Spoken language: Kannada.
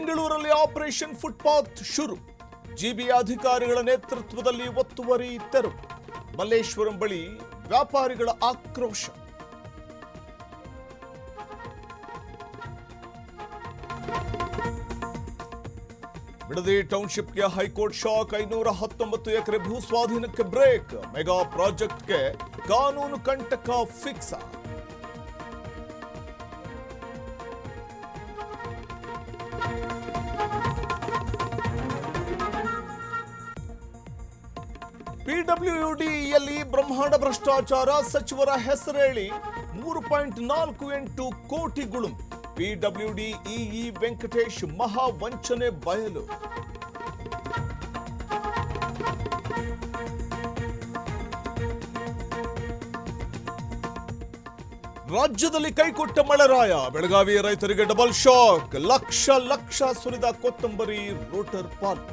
ಬೆಂಗಳೂರಲ್ಲಿ ಆಪರೇಷನ್ ಫುಟ್ಪಾತ್ ಶುರು. ಜಿಬಿ ಅಧಿಕಾರಿಗಳ ನೇತೃತ್ವದಲ್ಲಿ ಒತ್ತುವರಿ ತೆರವು. ಮಲ್ಲೇಶ್ವರಂ ಬಳಿ ವ್ಯಾಪಾರಿಗಳ ಆಕ್ರೋಶ. ಬಿಡದಿ ಟೌನ್ಶಿಪ್ಗೆ ಹೈಕೋರ್ಟ್ ಶಾಕ್. 519 ಎಕರೆ ಭೂ ಸ್ವಾಧೀನಕ್ಕೆ ಬ್ರೇಕ್. ಮೆಗಾ ಪ್ರಾಜೆಕ್ಟ್ಗೆ ಕಾನೂನು ಕಂಟಕ ಫಿಕ್ಸ್. ಪಿಡಬ್ಲ್ಯೂಡಿಯಲ್ಲಿ ಬ್ರಹ್ಮಾಂಡ ಭ್ರಷ್ಟಾಚಾರ. ಸಚಿವರ ಹೆಸರೇಳಿ 3.48 ಕೋಟಿ ಗುಳುಂ. ಪಿಡಬ್ಲ್ಯೂಡಿ ಇಇ ವೆಂಕಟೇಶ್ ಮಹಾ ವಂಚನೆ ಬಯಲು. ರಾಜ್ಯದಲ್ಲಿ ಕೈಕೊಟ್ಟ ಮಳೆರಾಯ. ಬೆಳಗಾವಿ ರೈತರಿಗೆ ಡಬಲ್ ಶಾಕ್. ಲಕ್ಷ ಲಕ್ಷ ಸುರಿದ ಕೊತ್ತಂಬರಿ ರೋಟರ್ ಪಾಲು.